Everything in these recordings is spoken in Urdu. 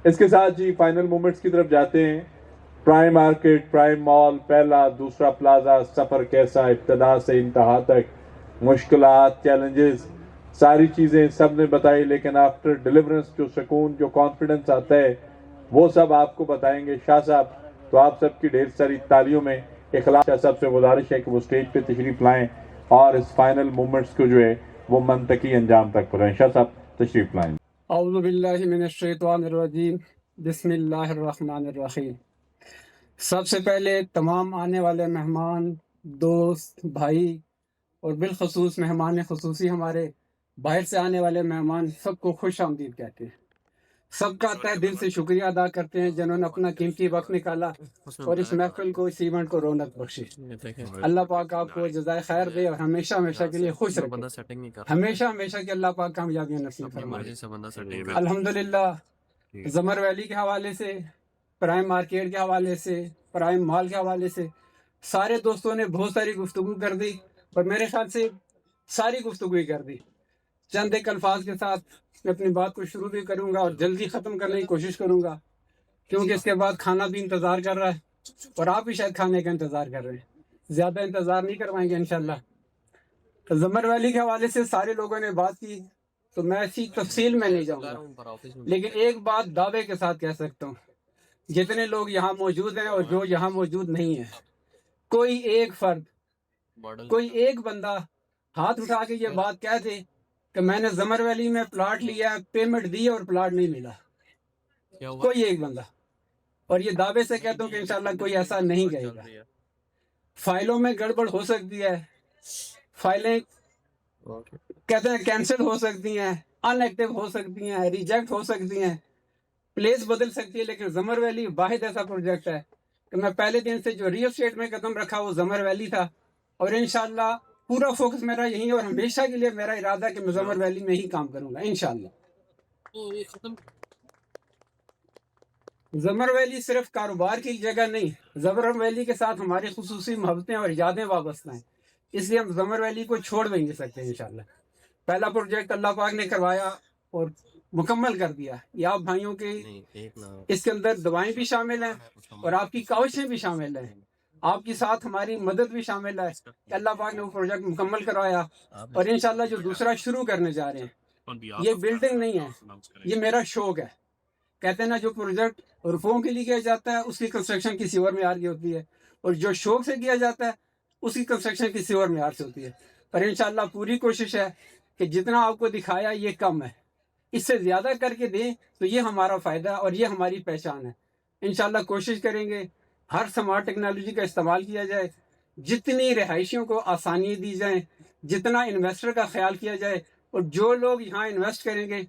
اس کے ساتھ جی فائنل مومنٹس کی طرف جاتے ہیں. پرائم مارکیٹ، پرائم مال، پہلا دوسرا پلازا، سفر کیسا، ابتدا سے انتہا تک، مشکلات، چیلنجز، ساری چیزیں سب نے بتائی. لیکن آفٹر ڈیلیورنس جو سکون، جو کانفیڈنس آتا ہے وہ سب آپ کو بتائیں گے شاہ صاحب. تو آپ سب کی ڈھیر ساری تالیوں میں اخلاص شاہ صاحب سے گزارش ہے کہ وہ اسٹیج پہ تشریف لائیں اور اس فائنل مومنٹس کو جو ہے وہ منطقی انجام تک پہنچائیں. شاہ صاحب تشریف لائیں. اعوذ باللہ من الشیطان الرجیم، بسم اللہ الرحمن الرحیم. سب سے پہلے تمام آنے والے مہمان، دوست، بھائی اور بالخصوص مہمان خصوصی ہمارے باہر سے آنے والے مہمان، سب کو خوش آمدید کہتے ہیں. سب کا تہ دل سے شکریہ ادا کرتے ہیں جنہوں نے اپنا قیمتی وقت نکالا اور اس محفل کو، اس ایونٹ کو رونق بخشی. اللہ پاک آپ کو جزائے خیر دے اور ہمیشہ ہمیشہ کے لیے خوش رکھے. ہمیشہ ہمیشہ کے اللہ پاک کامیابی نصیب فرمائے. الحمدللہ زمر ویلی کے حوالے سے، پرائم مارکیٹ کے حوالے سے، پرائم مال کے حوالے سے سارے دوستوں نے بہت ساری گفتگو کر دی اور میرے خیال سے ساری گفتگو ہی کر دی. چند ایک الفاظ کے ساتھ میں اپنی بات کو شروع بھی کروں گا اور جلدی ختم کرنے کی کوشش کروں گا، کیونکہ اس کے بعد کھانا بھی انتظار کر رہا ہے اور آپ بھی شاید کھانے کا انتظار کر رہے ہیں. زیادہ انتظار نہیں کروائیں گے انشاءاللہ. زمر ویلی کے حوالے سے سارے لوگوں نے بات کی تو میں ایسی تفصیل میں نہیں جاؤں گا، لیکن ایک بات دعوے کے ساتھ کہہ سکتا ہوں، جتنے لوگ یہاں موجود ہیں اور جو یہاں موجود نہیں ہیں، کوئی ایک فرد، کوئی ایک بندہ ہاتھ اٹھا کے یہ بات کہہ دے کہ میں نے زمر ویلی میں پلاٹ لیا، پیمنٹ دی اور پلاٹ نہیں ملا. کوئی ایک بندہ. اور یہ دعوے سے کہتا ہوں کہ انشاءاللہ کوئی ایسا نہیں کہے گا. فائلوں میں گڑبڑ ہو سکتی ہے، فائلیں کہتے ہیں کینسل ہو سکتی ہیں، ان ایکٹیو ہو سکتی ہیں، ریجیکٹ ہو سکتی ہیں، پلیس بدل سکتی ہے. لیکن زمر ویلی واحد ایسا پروجیکٹ ہے کہ میں پہلے دن سے جو ریئل اسٹیٹ میں قدم رکھا وہ زمر ویلی تھا، اور انشاءاللہ پورا فوکس میرا یہی ہے اور ہمیشہ کے لیے میرا ارادہ ہے کہ میں زمر ویلی میں ہی کام کروں گا انشاءاللہ. زمر ویلی صرف کاروبار کی جگہ نہیں، زمر ویلی کے ساتھ ہماری خصوصی محبتیں اور یادیں وابستہ ہیں، اس لیے ہم زمر ویلی کو چھوڑ بھی نہیں سکتے انشاءاللہ. پہلا پروجیکٹ اللہ پاک نے کروایا اور مکمل کر دیا. یہ آپ بھائیوں کے اس کے اندر دعائیں بھی شامل ہیں اور آپ کی کاوشیں بھی شامل ہیں، آپ کی ساتھ ہماری مدد بھی شامل ہے کہ اللہ پاک نے وہ پروجیکٹ مکمل کروایا. اور انشاءاللہ جو دوسرا شروع کرنے جا رہے ہیں، یہ بلڈنگ نہیں ہے، یہ میرا شوق ہے. کہتے ہیں نا جو پروجیکٹ روپوں کے لیے کیا جاتا ہے اس کی کنسٹرکشن کسی اور معیار کی ہوتی ہے، اور جو شوق سے کیا جاتا ہے اس کی کنسٹرکشن کسی اور معیار سے ہوتی ہے. پر انشاءاللہ پوری کوشش ہے کہ جتنا آپ کو دکھایا یہ کم ہے، اس سے زیادہ کر کے دیں تو یہ ہمارا فائدہ ہے اور یہ ہماری پہچان ہے. انشاءاللہ کوشش کریں گے ہر سمارٹ ٹیکنالوجی کا استعمال کیا جائے، جتنی رہائشیوں کو آسانی دی جائیں، جتنا انویسٹر کا خیال کیا جائے، اور جو لوگ یہاں انویسٹ کریں گے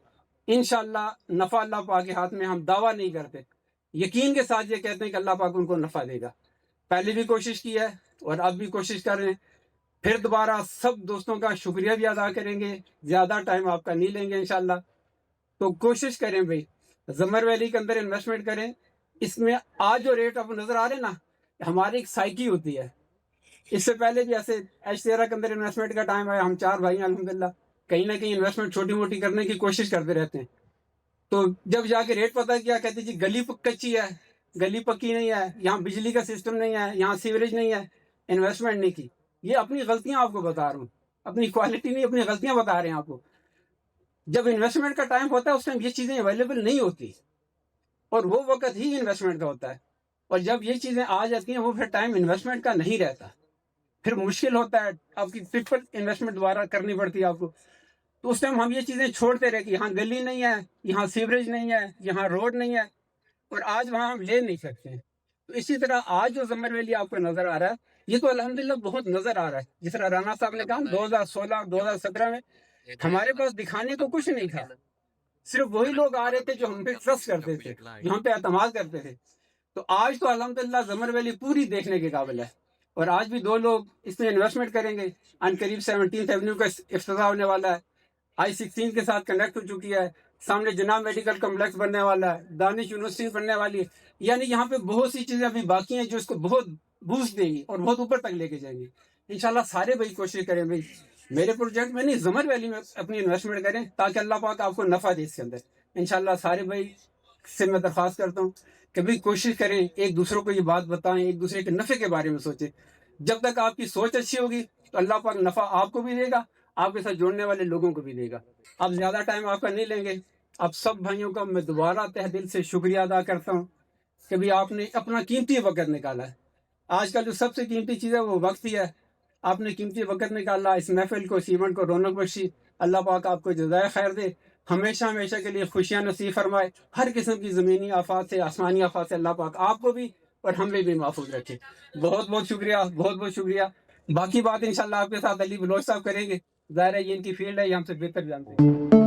انشاءاللہ نفع اللہ پاک کے ہاتھ میں. ہم دعویٰ نہیں کرتے، یقین کے ساتھ یہ کہتے ہیں کہ اللہ پاک ان کو نفع دے گا. پہلے بھی کوشش کی ہے اور اب بھی کوشش کر رہے ہیں. پھر دوبارہ سب دوستوں کا شکریہ بھی ادا کریں گے، زیادہ ٹائم آپ کا نہیں لیں گے انشاءاللہ. تو کوشش کریں بھائی زمر ویلی کے اندر انویسٹمنٹ کریں. اس میں آج جو ریٹ آپ نظر آ رہے ہیں نا، ہماری ایک سائیکی ہوتی ہے. اس سے پہلے بھی ایسے ایش تیرہ کے اندر انویسٹمنٹ کا ٹائم ہے، ہم چار بھائی ہیں الحمدللہ، کہیں نہ کہیں انویسٹمنٹ چھوٹی موٹی کرنے کی کوشش کرتے رہتے ہیں. تو جب جا کے ریٹ پتہ کیا، کہتے جی گلی کچی ہے، گلی پکی نہیں ہے، یہاں بجلی کا سسٹم نہیں ہے، یہاں سیوریج نہیں ہے، انویسٹمنٹ نہیں کی. یہ اپنی غلطیاں آپ کو بتا رہا ہوں، اپنی کوالٹی نہیں، اپنی غلطیاں بتا رہے ہیں آپ کو. جب انویسٹمنٹ کا ٹائم ہوتا ہے اس ٹائم یہ چیزیں اویلیبل نہیں ہوتی، اور وہ وقت ہی انویسٹمنٹ کا ہوتا ہے. اور جب یہ چیزیں آ جاتی ہیں وہ پھر ٹائم انویسٹمنٹ کا نہیں رہتا، پھر مشکل ہوتا ہے، آپ کی ٹرپل انویسٹمنٹ دوبارہ کرنی پڑتی ہے آپ کو. تو اس ٹائم ہم یہ چیزیں چھوڑتے رہے کہ یہاں گلی نہیں ہے، یہاں سیوریج نہیں ہے، یہاں روڈ نہیں ہے، اور آج وہاں ہم لے نہیں سکتے ہیں. تو اسی طرح آج جو زمر ویلی آپ کو نظر آ رہا ہے یہ تو الحمدللہ بہت نظر آ رہا ہے. جس طرح رانا صاحب نے کہا 2016 2017 میں ہمارے پاس دکھانے کو کچھ نہیں تھا، صرف وہی لوگ آ رہے تھے جو ہم پہ ٹرسٹ کرتے تھے، جو ہم پہ اعتماد کرتے تھے. تو آج تو الحمدللہ زمر ویلی پوری دیکھنے کے قابل ہے. اور آج بھی دو لوگ اس میں انویسٹمنٹ کریں گے. ان قریب 17th ایونیو کا افتتاح ہونے والا ہے، I-16 کے ساتھ کنیکٹ ہو چکی ہے، سامنے جناب میڈیکل کمپلیکس بننے والا ہے، دانش یونیورسٹی بننے والی ہے. یعنی یہاں پہ بہت سی چیزیں ابھی باقی ہیں جو اس کو بہت بوسٹ دیں گی اور بہت اوپر تک لے کے جائیں گی انشاءاللہ. سارے بھائی کوشش کریں بھائی میرے پروجیکٹ میں نہیں، زمر ویلی میں اپنی انویسٹمنٹ کریں تاکہ اللہ پاک آپ کو نفع دے اس کے اندر انشاءاللہ. سارے بھائی سے میں درخواست کرتا ہوں کہ بھی کوشش کریں ایک دوسروں کو یہ بات بتائیں, ایک دوسرے کے نفع کے بارے میں سوچیں. جب تک آپ کی سوچ اچھی ہوگی تو اللہ پاک نفع آپ کو بھی دے گا, آپ کے ساتھ جوڑنے والے لوگوں کو بھی دے گا. اب زیادہ ٹائم آپ کا نہیں لیں گے. اب سب بھائیوں کا میں دوبارہ تہ دل سے شکریہ ادا کرتا ہوں کہ بھی آپ نے اپنا قیمتی وقت نکالا ہے. آج کل جو سب سے قیمتی چیز ہے وہ وقت ہی ہے. آپ نے قیمتی وقت نکالا, اس محفل کو, اس ایونٹ کو رونق بخشی. اللہ پاک آپ کو جزائے خیر دے, ہمیشہ ہمیشہ کے لیے خوشیاں نصیب فرمائے. ہر قسم کی زمینی آفات سے, آسمانی آفات سے اللہ پاک آپ کو بھی اور ہمیں بھی محفوظ رکھے. بہت بہت شکریہ, بہت بہت شکریہ. باقی بات انشاءاللہ آپ کے ساتھ علی بلوچ صاحب کریں گے. ظاہر ہے یہ ان کی فیلڈ ہے, یہ ہم سے بہتر جانتے ہیں.